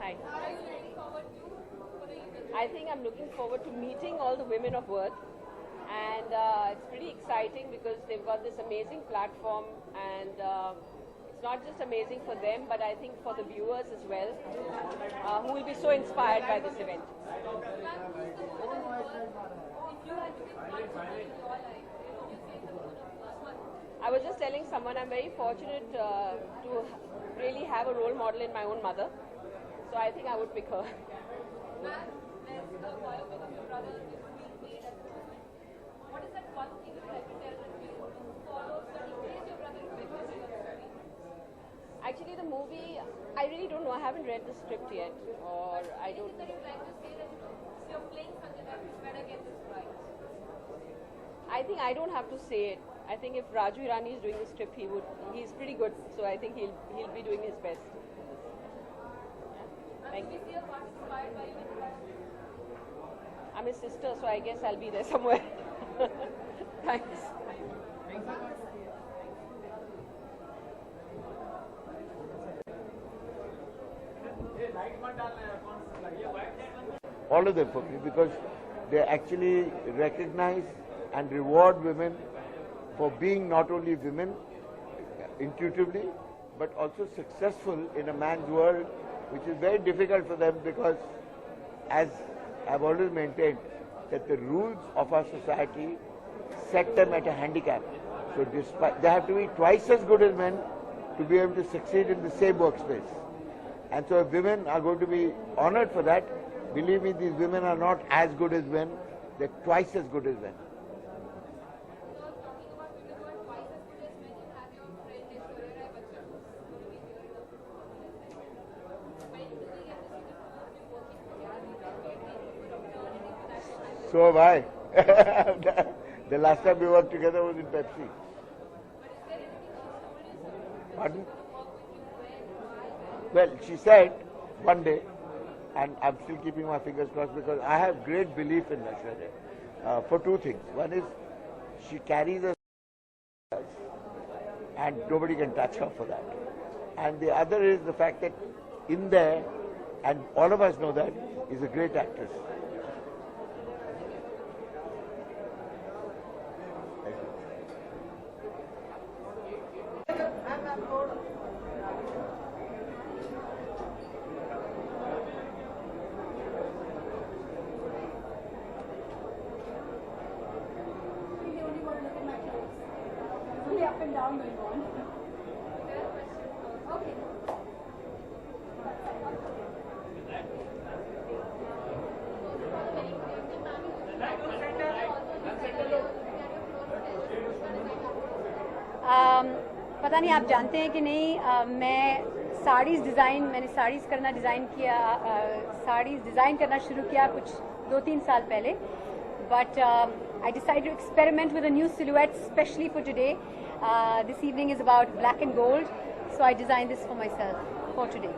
Hi. I think I'm looking forward to meeting all the women of Worth, and it's pretty exciting because they've got this amazing platform, and it's not just amazing for them, but I think for the viewers as well, who will be so inspired by this event. I was just telling someone I'm very fortunate to really have a role model in my own mother, so I think I would pick her. What is that one thing you would like to tell the viewer who follows or encourage your brother to make this movie? Actually, the movie, I really don't know. I haven't read the script yet, or I don't. Anything that you'd like to say that you're playing Sanjay Dutt, you better get this right? I think I don't have to say it. I think if Raju Hirani is doing the script, he's pretty good. So I think he'll be doing his best. Thank you. I'm his sister, so I guess I'll be there somewhere. Thanks. All of them for me, because they actually recognize and reward women for being not only women intuitively, but also successful in a man's world, which is very difficult for them because, as I've always maintained, that the rules of our society set them at a handicap. So they have to be twice as good as men to be able to succeed in the same workspace. And so if women are going to be honored for that, believe me, these women are not as good as men, they're twice as good as men. So have I. The last time we worked together was in Pepsi. Pardon? Well, she said one day, and I'm still keeping my fingers crossed because I have great belief in Aishwarya for two things. One is she carries us and nobody can touch her for that. And the other is the fact that in there, and all of us know that, is a great actress. Up and down going on. Okay. पता नहीं आप जानते हैं कि नहीं, मैंने saris design करना शुरू किया कुछ 2-3 साल पहले, but I decided to experiment with a new silhouette especially for today. This evening is about black and gold, so I designed this for myself for today.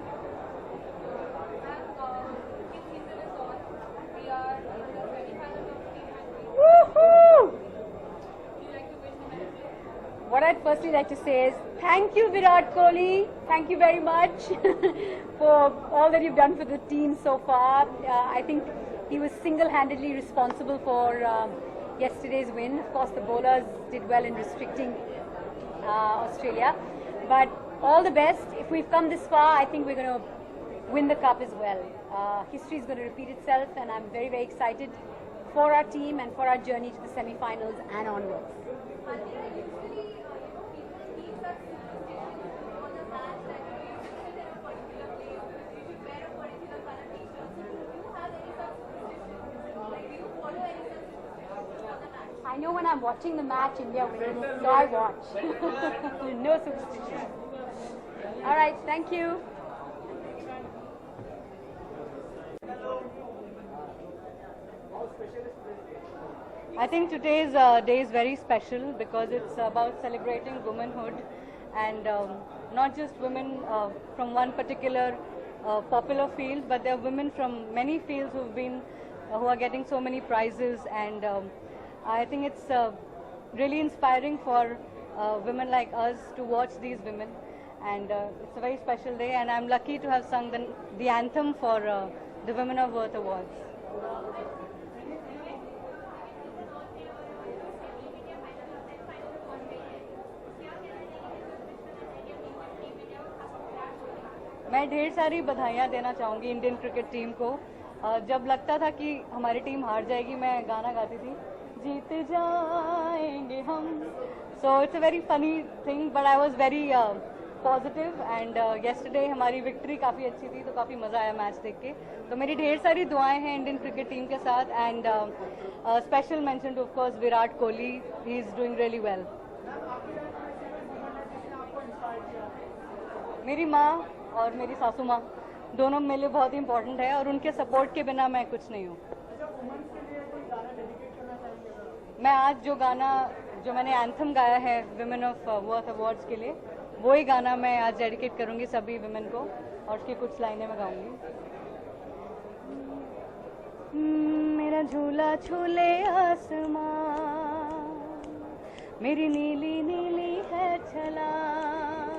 Woohoo! What I'd firstly like to say is thank you, Virat Kohli. Thank you very much for all that you've done for the team so far. I think he was single-handedly responsible for yesterday's win. Of course, the bowlers did well in restricting Australia. But all the best. If we've come this far, I think we're going to win the cup as well. History is going to repeat itself, and I'm very, very excited for our team and for our journey to the semi-finals and onwards. I know when I'm watching the match, India wins, so I watch. No superstition. All right, thank you. I think today's day is very special because it's about celebrating womanhood, and not just women from one particular popular field, but there are women from many fields who are getting so many prizes, and I think it's really inspiring for women like us to watch these women. and it's a very special day, and I'm lucky to have sung the anthem for the Women of Worth Awards. मैं ढेर सारी बधाइयाँ देना चाहूँगी Indian cricket team को। जब लगता था कि हमारी टीम हार जाएगी, मैं गाना गाती थी, जीत जाएंगे हम। So it's a very funny thing, but I was very positive, and yesterday हमारी विक्ट्री काफ़ी अच्छी थी, तो काफ़ी मज़ा आया मैच देख के। तो मेरी ढेर सारी दुआएं हैं इंडियन क्रिकेट टीम के साथ, and special mention two of course Virat Kohli, he is doing really well. मेरी माँ और मेरी सासू माँ दोनों मेरे लिए बहुत ही इम्पोर्टेंट है, और उनके सपोर्ट के बिना मैं कुछ नहीं हूँ। मैं आज जो मैंने एंथम गाया है विमेन ऑफ वर्थ अवार्ड्स के लिए, वही गाना मैं आज डेडिकेट करूँगी सभी विमेन को, और उसकी कुछ लाइनें मैं गाऊँगी। मेरा झूला झूले आसमां, मेरी नीली नीली है छलांग,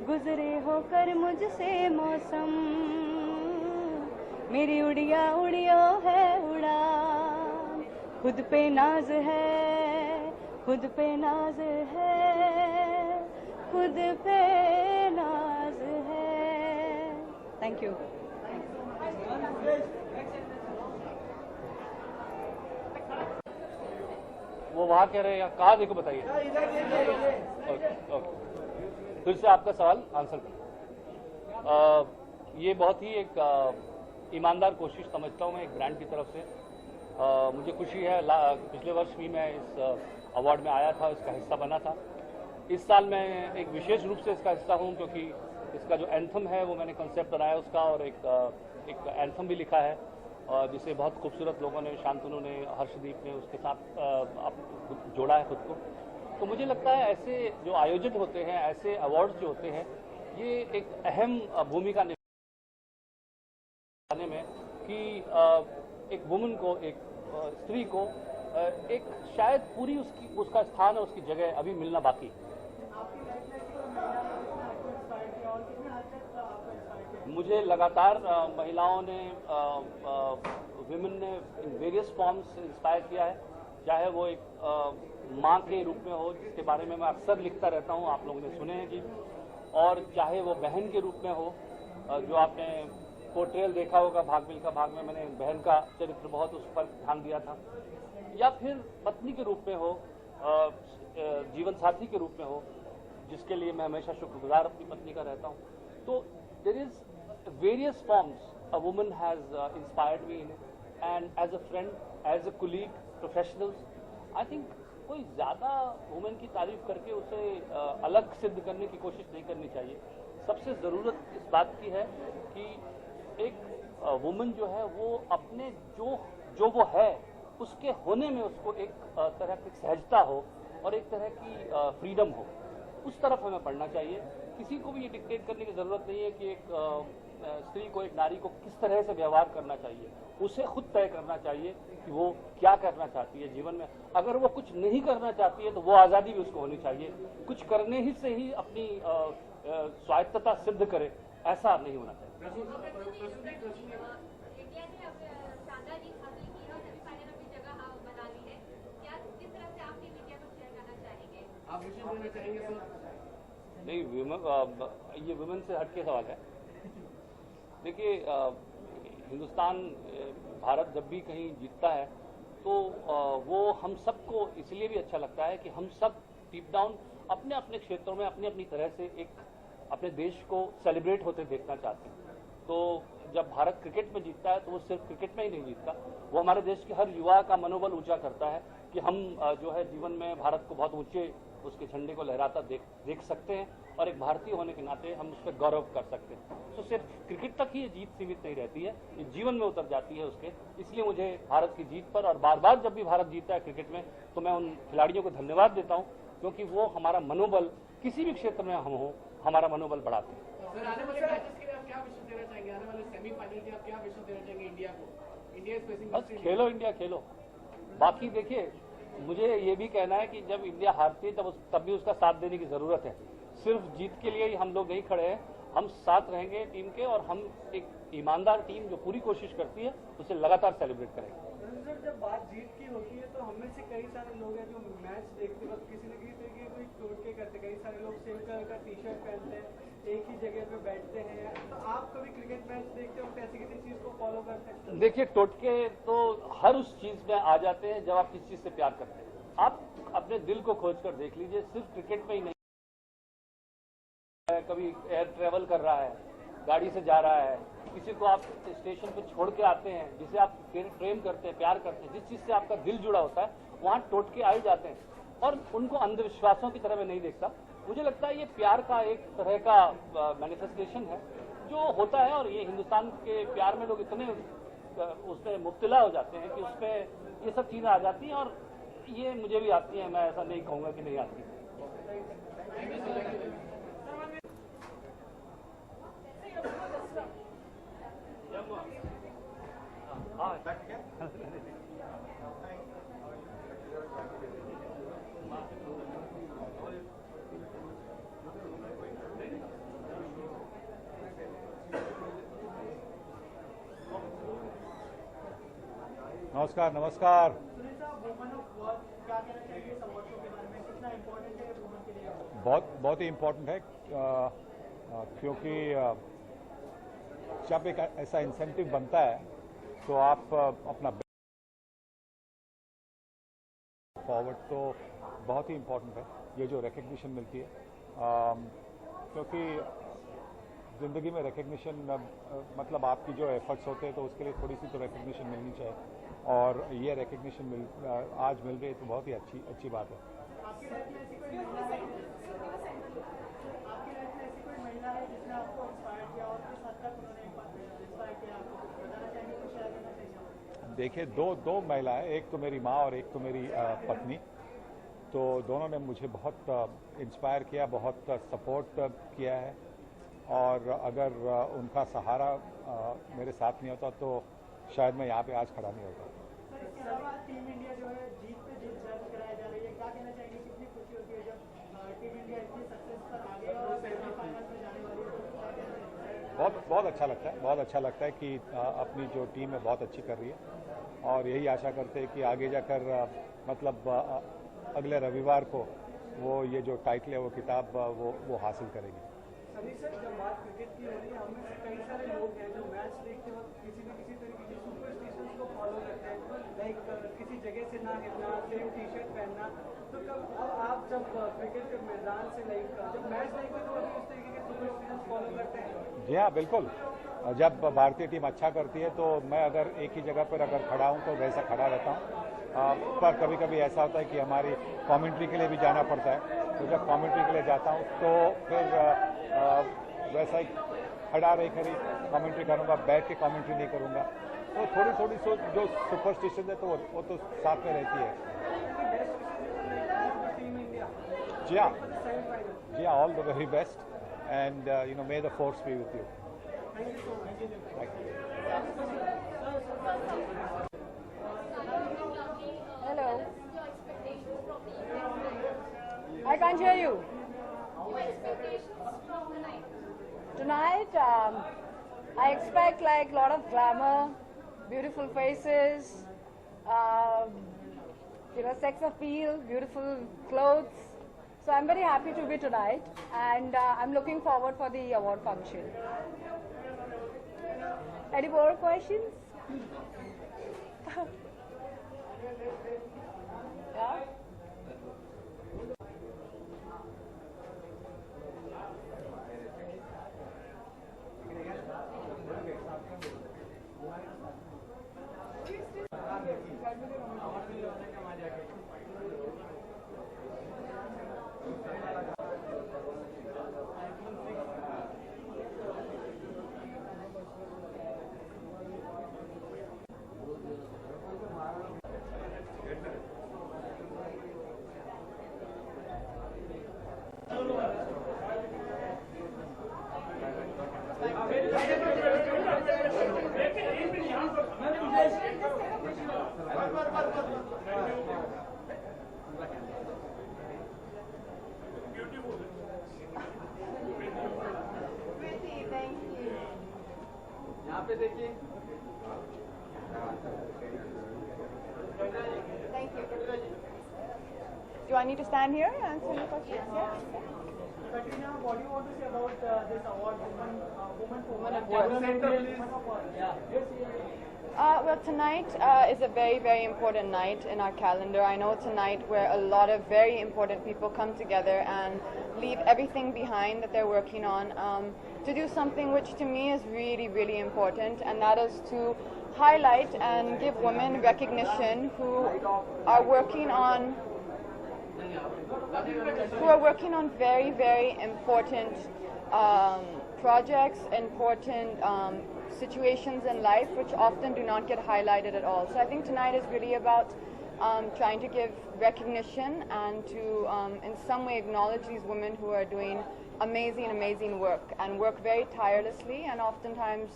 गुजरे होकर मुझसे मौसम, मेरी उड़िया उड़िया है उड़ान, खुद पे नाज है, खुद पे नाज है, खुद पे नाज है। Thank you. वो वहाँ कह रहे हैं, कहाँ देखो बताइए। ओके, फिर से आपका सवाल आंसर करें। ये बहुत ही एक ईमानदार कोशिश समझता हूँ मैं एक ब्रांड की तरफ से। मुझे खुशी है, पिछले वर्ष भी मैं इस अवार्ड में आया था, इसका हिस्सा बना था। इस साल मैं एक विशेष रूप से इसका हिस्सा हूँ, क्योंकि इसका जो एंथम है वो मैंने कंसेप्ट बनाया उसका, और एक एंथम भी लिखा है, जिसे बहुत खूबसूरत लोगों ने, शांतनु ने, हर्षदीप ने उसके साथ जोड़ा है खुद को। तो मुझे लगता है ऐसे जो आयोजित होते हैं, ऐसे अवार्ड्स जो होते हैं, ये एक अहम भूमिका निभाने में कि एक वुमन को, एक स्त्री को एक शायद पूरी उसका स्थान और उसकी जगह अभी मिलना बाकी। मुझे लगातार महिलाओं ने, विमेन ने इन वेरियस फॉर्म्स इंस्पायर किया है, चाहे वो एक माँ के रूप में हो, जिसके बारे में मैं अक्सर लिखता रहता हूँ, आप लोगों ने सुने हैं कि, और चाहे वो बहन के रूप में हो, जो आपने पोर्ट्रेल देखा होगा भाग मिल्खा भाग में, मैंने बहन का चरित्र बहुत उस पर ध्यान दिया था, या फिर पत्नी के रूप में हो, जीवन साथी के रूप में हो, जिसके लिए मैं हमेशा शुक्रगुजार अपनी पत्नी का रहता हूँ। तो there is various forms a woman has inspired me in, and as a friend, as a colleague, professionals, I think कोई ज़्यादा वुमेन की तारीफ करके उसे अलग सिद्ध करने की कोशिश नहीं करनी चाहिए। सबसे ज़रूरत इस बात की है कि एक वुमेन जो है वो अपने जो वो है उसके होने में उसको एक तरह की सहजता हो और एक तरह की फ्रीडम हो, उस तरफ हमें पढ़ना चाहिए। किसी को भी ये डिक्टेट करने की ज़रूरत नहीं है कि एक स्त्री को, एक नारी को किस तरह से व्यवहार करना चाहिए। उसे खुद तय करना चाहिए कि वो क्या करना चाहती है जीवन में। अगर वो कुछ नहीं करना चाहती है तो वो आज़ादी भी उसको होनी चाहिए। कुछ करने ही से ही अपनी स्वायत्तता सिद्ध करे, ऐसा नहीं होना चाहिए। नहीं, ये वुमेन से हटके सवाल है। देखिए, हिंदुस्तान, भारत जब भी कहीं जीतता है तो वो हम सबको इसलिए भी अच्छा लगता है कि हम सब डीप डाउन अपने अपने क्षेत्रों में अपनी अपनी तरह से एक अपने देश को सेलिब्रेट होते देखना चाहते हैं। तो जब भारत क्रिकेट में जीतता है तो वो सिर्फ क्रिकेट में ही नहीं जीतता, वो हमारे देश के हर युवा का मनोबल ऊंचा करता है कि हम जो है जीवन में भारत को बहुत ऊंचे उसके झंडे को लहराता देख सकते हैं, और एक भारतीय होने के नाते हम उस पर गौरव कर सकते हैं। तो सिर्फ क्रिकेट तक ही ये जीत सीमित नहीं रहती है, ये जीवन में उतर जाती है उसके। इसलिए मुझे भारत की जीत पर, और बार बार जब भी भारत जीतता है क्रिकेट में, तो मैं उन खिलाड़ियों को धन्यवाद देता हूँ, क्योंकि वो हमारा मनोबल, किसी भी क्षेत्र में हम हो, हमारा मनोबल बढ़ाते हैं। सर, आने वाले मैचेस के लिए आप क्या विशेष देना चाहेंगे? आने वाले सेमीफाइनल के आप क्या विशेष देना चाहेंगे इंडिया को? इंडिया इज फेसिंग, बस खेलो इंडिया, खेलो। बाकी देखिए, मुझे ये भी कहना है कि जब इंडिया हारती है तब भी उसका साथ देने की जरूरत है। सिर्फ जीत के लिए ही हम लोग नहीं खड़े हैं, हम साथ रहेंगे टीम के और हम एक ईमानदार टीम जो पूरी कोशिश करती है उसे लगातार सेलिब्रेट करेंगे। सर, जब बात जीत की होती है तो हम में से कई सारे लोग हैं जो मैच देखते वक्त किसी न किसी तरीके कोई टोटके करते, कई सारे लोग सेम कलर का टी शर्ट पहनते हैं, एक ही जगह पे बैठते हैं। तो आप कभी क्रिकेट मैच देखते वक्त ऐसी किसी चीज को फॉलो करते हैं? देखिए, टोटके तो हर उस चीज में आ जाते हैं जब आप किस चीज से प्यार करते हैं। आप अपने दिल को खोज कर देख लीजिए, सिर्फ क्रिकेट में ही नहीं, कभी एयर ट्रेवल कर रहा है, गाड़ी से जा रहा है, किसी को आप स्टेशन पे छोड़ के आते हैं, जिसे आप प्रेम करते हैं, प्यार करते हैं, जिस चीज से आपका दिल जुड़ा होता है, वहां टोटके आ ही जाते हैं। और उनको अंधविश्वासों की तरह मैं नहीं देखता। मुझे लगता है ये प्यार का एक तरह का मैनिफेस्टेशन है जो होता है, और ये हिंदुस्तान के प्यार में लोग इतने उसमें मुब्तला हो जाते हैं कि उसमें ये सब चीजें आ जाती हैं, और ये मुझे भी आती हैं, मैं ऐसा नहीं कहूंगा कि नहीं आती। नमस्कार नमस्कार। सुनील साहब, वुमेन ऑफ वर्थ क्या कहना चाहिए इस अवार्ड के बारे में? कितना इम्पोर्टेंट है वुमेन के लिए? बहुत ही इम्पोर्टेंट है, क्योंकि जब एक ऐसा इंसेंटिव बनता है तो आप अपना फॉरवर्ड, तो बहुत ही इम्पोर्टेंट है ये जो रिकग्निशन मिलती है, क्योंकि ज़िंदगी में रिकग्निशन मतलब आपकी जो एफर्ट्स होते हैं तो उसके लिए थोड़ी सी तो रिकग्निशन मिलनी चाहिए, और ये रिकग्निशन आज मिल रही है तो बहुत ही अच्छी बात है। आपकी लाइफ में ऐसी कोई महिला है, आपकी लाइफ में ऐसी कोई महिला है जिसने आपको इंस्पायर किया, और किस हद तक उन्होंने इंस्पायर किया आपको? बताना चाहेंगे, कुछ शेयर करना चाहिए? देखिए, दो महिलाएं, एक तो मेरी माँ और एक तो मेरी पत्नी, तो दोनों ने मुझे बहुत इंस्पायर किया, बहुत सपोर्ट किया है, और अगर उनका सहारा मेरे साथ नहीं होता तो शायद मैं यहाँ पे आज खड़ा नहीं होता। सर, इसके अलावा टीम इंडिया जो है जीत पे जीत दर्ज कराई जा रही है, क्या कहना चाहेंगे? कितनी खुशी होती है जब टीम इंडिया इतनी सक्सेस पर आ गई और सेमीफाइनल में जाने वाली है? तो क्या कहना चाहेंगे? बहुत अच्छा लगता है, बहुत अच्छा लगता है कि अपनी जो टीम है बहुत अच्छी कर रही है, और यही आशा करते हैं कि आगे जाकर मतलब अगले रविवार को वो ये जो टाइटल है, वो किताब वो हासिल करेगी। सनी सर, जब बात क्रिकेट की हो रही है, हम में से कई सारे लोग हैं जो मैच देखते वक्त किसी न किसी तरीके की सुपरस्टिशंस को फॉलो करते हैं, लाइक किसी जगह से ना हिलना, सेम टी शर्ट पहनना। तो कब आप जब क्रिकेट के मैदान से लाइक जब मैच देखते हैं तो अभी इस तरीके के सुपरस्टिशंस फॉलो करते हैं? जी हाँ, बिल्कुल। जब भारतीय टीम अच्छा करती है तो मैं अगर एक ही जगह पर अगर खड़ा हूँ तो वैसा खड़ा रहता हूँ, पर कभी कभी ऐसा होता है कि हमारी कमेंट्री के लिए भी जाना पड़ता है, तो जब कमेंट्री के लिए जाता हूँ तो फिर वैसा ही खड़ा रह कर ही कमेंट्री करूँगा, बैठ के कमेंट्री नहीं करूँगा। तो थोड़ी जो सुपरस्टिशन है तो वो तो साथ में रहती है। जी हाँ, all the very best, and may the force B with you. Hello. I can't hear you. Tonight, I expect like a lot of glamour, beautiful faces, sex appeal, beautiful clothes. So I'm very happy to be tonight, and I'm looking forward for the award function. Any more questions? Yeah? पे देखिए। Thank you. Do I need to stand here and answer your questions? Yeah. Katrina, what do you want to say about this award, Woman of Worth? Well, tonight is a very, very important night in our calendar. I know tonight where a lot of very important people come together and leave everything behind that they're working on to do something which to me is really, really important, and that is to highlight and give women recognition who are working on very, very important projects, important situations in life which often do not get highlighted at all. So I think tonight is really about trying to give recognition and to in some way acknowledge these women who are doing amazing, amazing work and work very tirelessly and oftentimes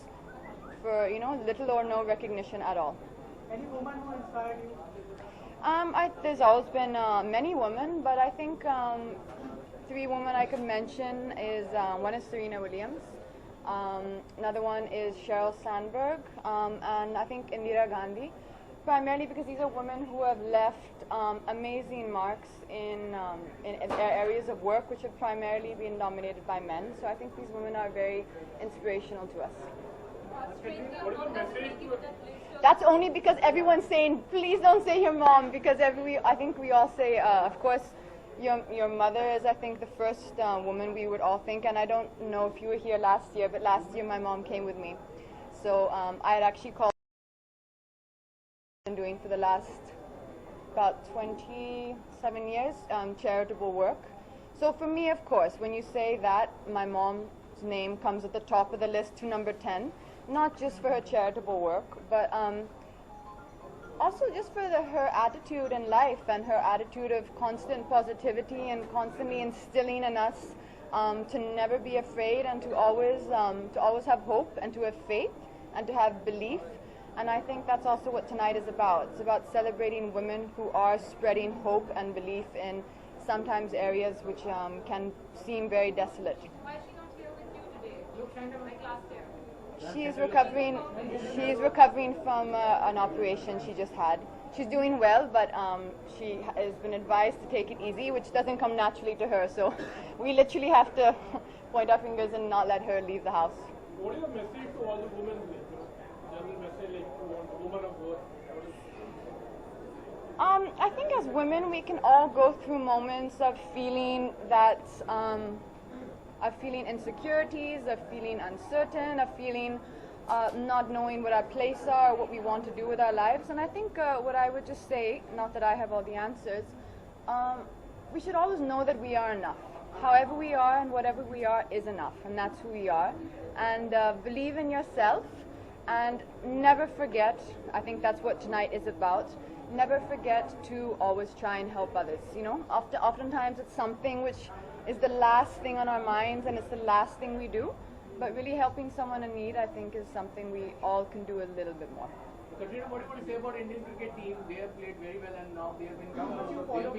for little or no recognition at all. Any woman who inspired you? There's always been many women, but I think three women I could mention is one is Serena Williams, another one is Sheryl Sandberg, and I think Indira Gandhi, primarily because these are women who have left amazing marks in areas of work which have primarily been dominated by men. So I think these women are very inspirational to us. That's only because everyone's saying, please don't say your mom, because I think we all say, of course, your mother is, I think, the first woman we would all think, and I don't know if you were here last year, but last year my mom came with me. So I had actually called and doing for the last about 27 years charitable work. So for me, of course, when you say that, my mom's name comes at the top of the list to number 10. Not just for her charitable work, but also just for her attitude in life and her attitude of constant positivity and constantly instilling in us to never be afraid and to always have hope and to have faith and to have belief. And I think that's also what tonight is about. It's about celebrating women who are spreading hope and belief in sometimes areas which can seem very desolate. Why is she not here with you today? Like last year. She's recovering from an operation she just had. She's doing well, but she has been advised to take it easy, which doesn't come naturally to her. So we literally have to point our fingers and not let her leave the house. What is the message to all the women? General message like to woman of worth? I think as women, we can all go through moments of feeling that. Of feeling insecurities, of feeling uncertain, of feeling not knowing what our place are, what we want to do with our lives. And I think what I would just say, not that I have all the answers, we should always know that we are enough. However we are and whatever we are is enough, and that's who we are. And believe in yourself and never forget, I think that's what tonight is about, never forget to always try and help others. Oftentimes it's something which is the last thing on our minds and it's the last thing we do, but really helping someone in need, I think, is something we all can do a little bit more. Katrina, what do you want to say about Indian cricket team? They have played very well and now they have been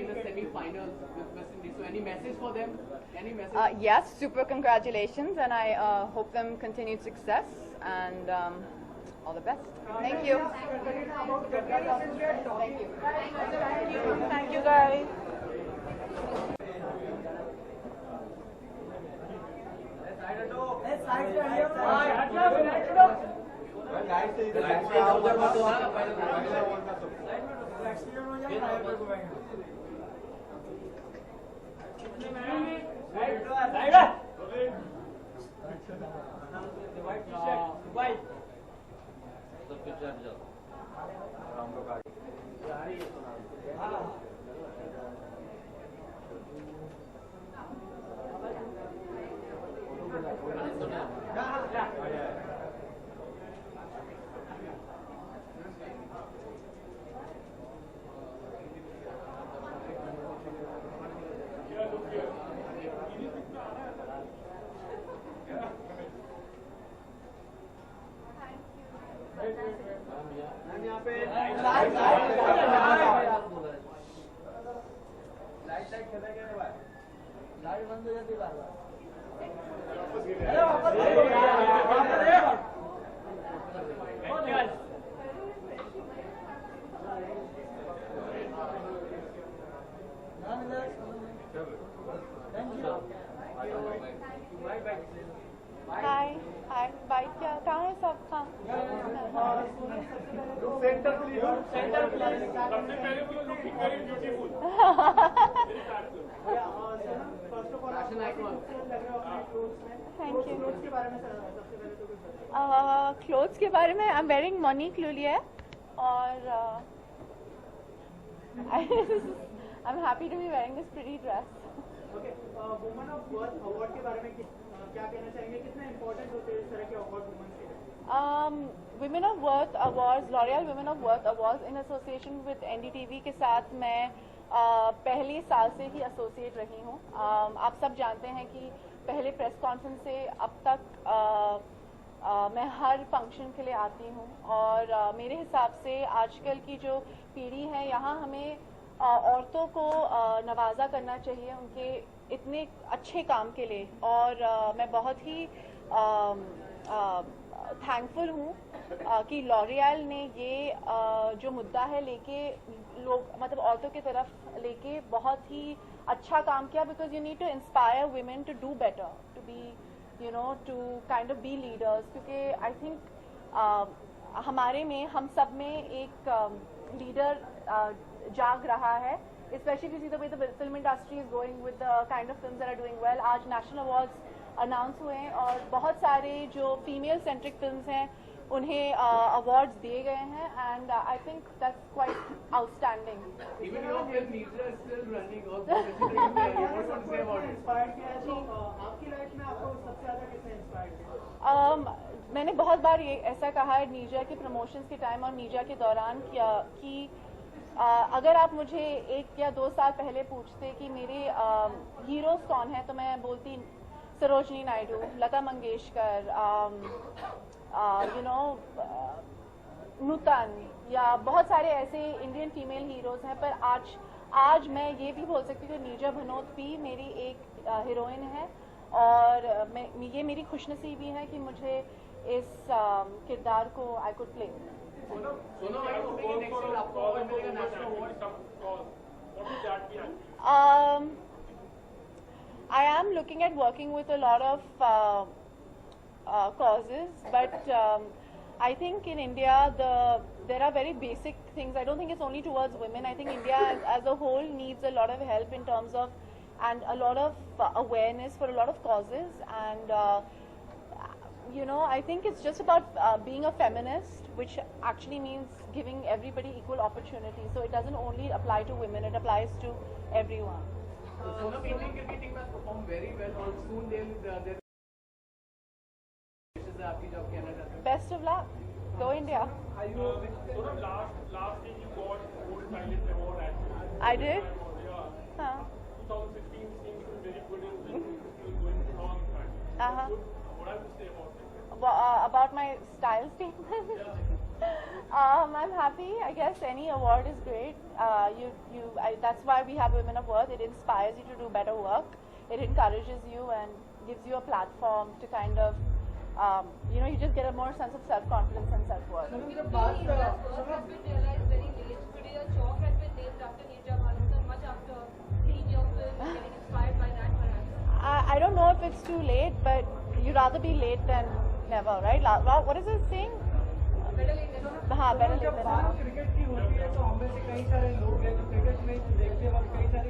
in the semi-finals with West Indies. So any message for them? Any message? Yes, super congratulations, and I hope them continued success and all the best. Thank you. Thank you. Thank you, guys. Light बंद हो जाती है। हाय hi bye क्या कहाँ है सब कहाँ thank you clothes के बारे में I am wearing Monique Lhuillier और I am happy to be wearing this pretty dress okay women of worth award के बारे में क्या कहना चाहेंगे कितना इंपॉर्टेंट होते हैं इस तरह के अवार्ड वुमेन के लिए women of worth awards L'Oréal women of worth awards in association with NDTV के साथ मैं पहले साल से ही एसोसिएट रही हूँ। आप सब जानते हैं कि पहले प्रेस कॉन्फ्रेंस से अब तक मैं हर फंक्शन के लिए आती हूँ और मेरे हिसाब से आजकल की जो पीढ़ी है यहाँ हमें औरतों को नवाजा करना चाहिए उनके इतने अच्छे काम के लिए और मैं बहुत ही थैंकफुल हूँ कि लॉरियल ने ये जो मुद्दा है लेके लोग मतलब औरतों की तरफ लेके बहुत ही अच्छा काम किया because you need to inspire women to do better to be to kind of be leaders क्योंकि आई थिंक हमारे में हम सब में एक लीडर जाग रहा है especially if you see the way the film industry is going with the kind of films that are doing well. आज national awards announce हुए हैं और बहुत सारे जो female centric films हैं उन्हें awards दिए गए हैं and I think that's quite outstanding. Even your film Neerja is still running also. What to say about it? Inspire किया है तो आपकी लाइफ में आपको सबसे ज्यादा किसने इंस्पायर किया? मैंने बहुत बार ये ऐसा कहा है नीजा के प्रमोशंस के टाइम और नीजा के दौरान कि अगर आप मुझे 1 या 2 साल पहले पूछते कि मेरे हीरोज कौन हैं तो मैं बोलती सरोजनी नायडू, लता मंगेशकर, नूतन या बहुत सारे ऐसे इंडियन फीमेल हीरोज हैं पर आज मैं ये भी बोल सकती हूँ कि नीजा भनोत भी मेरी एक हीरोइन है और ये मेरी खुशनसीबी है कि मुझे इस किरदार को I could play. Sonam I hope कि नेक्स्ट ईयर आपको अवार्ड मिलेगा national award. I am looking at working with a lot of causes, but I think in India there are very basic things. I don't think it's only towards women. I think India as a whole needs a lot of help in terms of and a lot of awareness for a lot of causes and I think it's just about being a feminist, which actually means giving everybody equal opportunity. So it doesn't only apply to women, it applies to everyone. Sonam, Indian cricket team has performed very well and soon they'll आपकी job Canada से। Best of luck. Go India. Sonam, last week you got Gold Silent Award at I did? Yeah. 2016 seems to be very good in going strong. Uh-huh. What I would say about it? About my style statement. I'm happy. I guess any award is great. That's why we have Women of Worth. It inspires you to do better work. It encourages you and gives you a platform to kind of, you just get a more sense of self-confidence and self-worth. has been realized very late. Today a chalk has been named after Neerja Bhanot and much after seeing your film and getting inspired by that perhaps. I don't know if it's too late, but you'd rather be late than never, right? What is it saying? Better late than never. हाँ, better late जब than बात never. Cricket की होती है तो हम में से कई सारे लोग हैं जो क्रिकेट में देखते वक्त कई सारे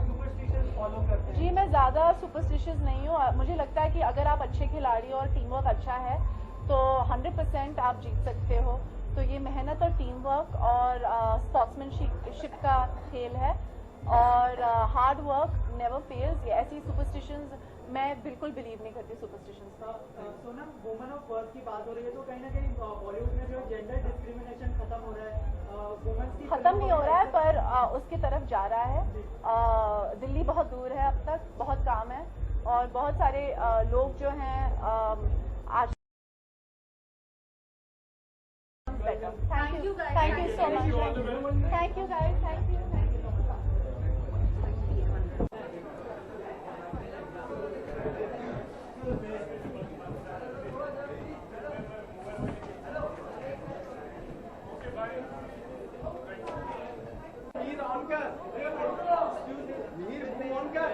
सुपरस्टिशंस फॉलो करते हैं। जी मैं ज़्यादा सुपरस्टिशियस नहीं हूँ। मुझे लगता है कि अगर आप अच्छे खिलाड़ी और टीम वर्क अच्छा है तो 100% आप जीत सकते हो। तो ये मेहनत और टीम वर्क और स्पोर्ट्समैनशिप का खेल है और हार्ड वर्क नेवर फेल्स। ये ऐसी सुपरस्टिशंस मैं बिल्कुल बिलीव नहीं करती सुपरस्टिशंस में। सोनम, वुमेन ऑफ वर्थ की बात हो रही है तो कहीं ना कहीं बॉलीवुड में जो जेंडर डिस्क्रिमिनेशन खत्म हो रहा है, वुमेन्स की खत्म नहीं हो रहा है पर उसकी तरफ जा रहा है। दिल्ली बहुत दूर है, अब तक बहुत काम है और बहुत सारे लोग जो हैं आज thank you so much. Thank you guys, thank you. Mir on कर, मीर ऑन कर।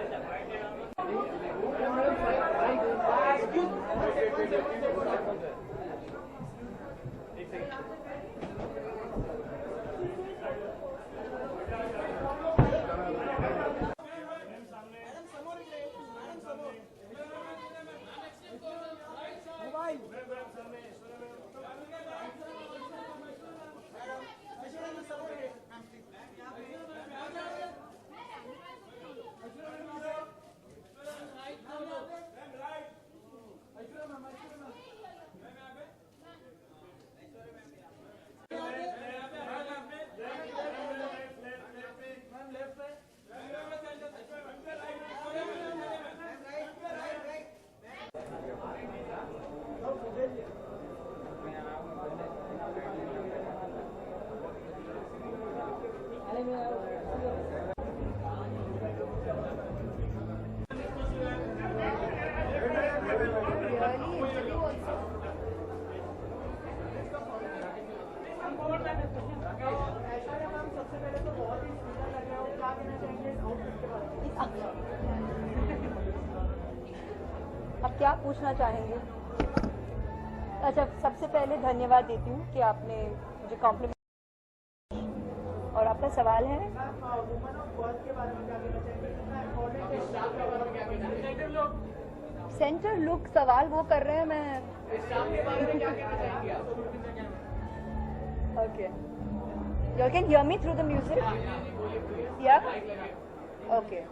अब क्या पूछना चाहेंगे? अच्छा, सबसे पहले धन्यवाद देती हूँ कि आपने मुझे कॉम्प्लीमेंट। और आपका सवाल है? सेंटर लुक सवाल वो कर रहे हैं, मैं okay. You can hear me through the music? Yeah? Okay.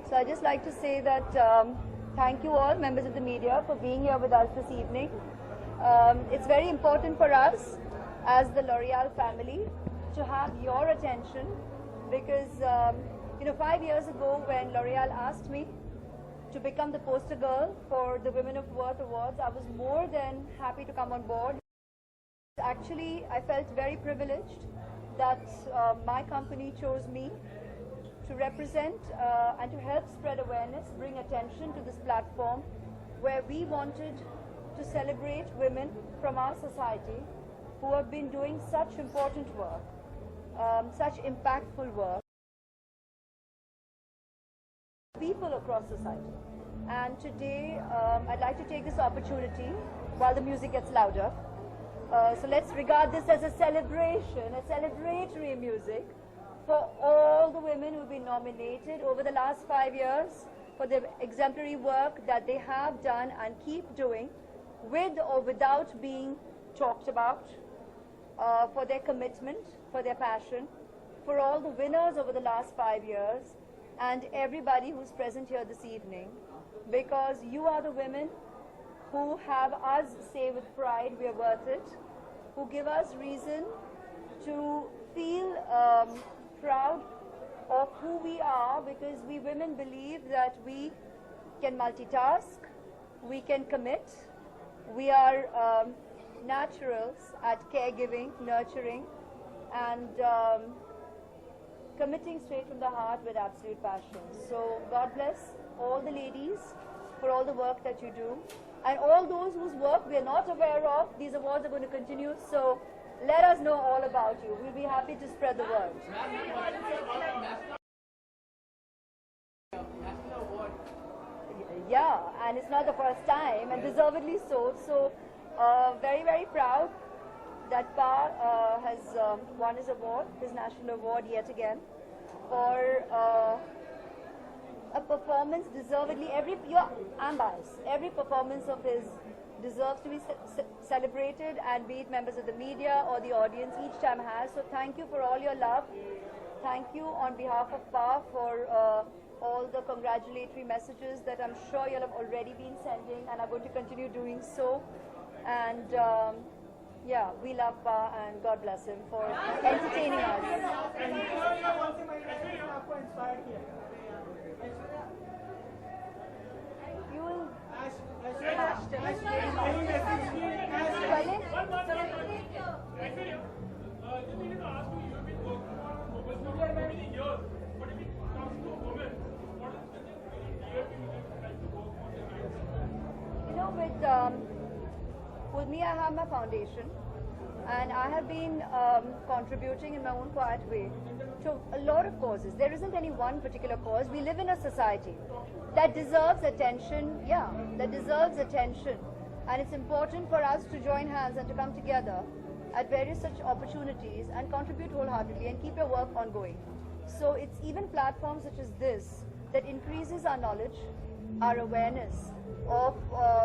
So I just like to say that thank you all members of the media for being here with us this evening. It's very important for us as the L'Oreal family to have your attention because 5 years ago when L'Oreal asked me to become the poster girl for the Women of Worth Awards, I was more than happy to come on board. Actually, I felt very privileged that my company chose me to represent and to help spread awareness, bring attention to this platform where we wanted to celebrate women from our society who have been doing such important work, such impactful work, people across society. And today, I'd like to take this opportunity while the music gets louder. So let's regard this as a celebration, a celebratory music for all the women who've been nominated over the last 5 years for the exemplary work that they have done and keep doing with or without being talked about, for their commitment, for their passion, for all the winners over the last 5 years and everybody who's present here this evening, because you are the women who have us say with pride we are worth it, who give us reason to feel proud of who we are, because we women believe that we can multitask, we can commit, we are naturals at caregiving, nurturing and committing straight from the heart with absolute passion. So God bless all the ladies for all the work that you do. And all those whose work we are not aware of, these awards are going to continue, so let us know all about you. We'll be happy to spread the word. Yeah, and it's not the first time, and deservedly so. So, very, very proud that Pa has won his award, his national award yet again, for a performance deservedly. I'm biased. Every performance of his deserves to be celebrated, and be it members of the media or the audience, each time has. So thank you for all your love. Thank you on behalf of Pa for all the congratulatory messages that I'm sure you'll have already been sending and are going to continue doing so. And yeah, we love Pa and God bless him for entertaining us. You will with me, I have my foundation, and I have been contributing in my own quiet way to a lot of causes. There isn't any one particular cause. We live in a society that deserves attention, that deserves attention. And it's important for us to join hands and to come together at various such opportunities and contribute wholeheartedly and keep your work ongoing. So it's even platforms such as this that increases our knowledge, our awareness of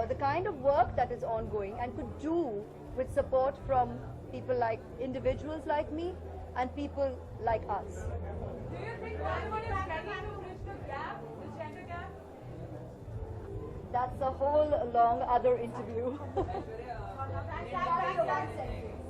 the kind of work that is ongoing and could do with support from people like individuals like me and people like us. Do you think Bollywood is ready to bridge the gap, the gender gap? That's a whole long other interview. Thank you.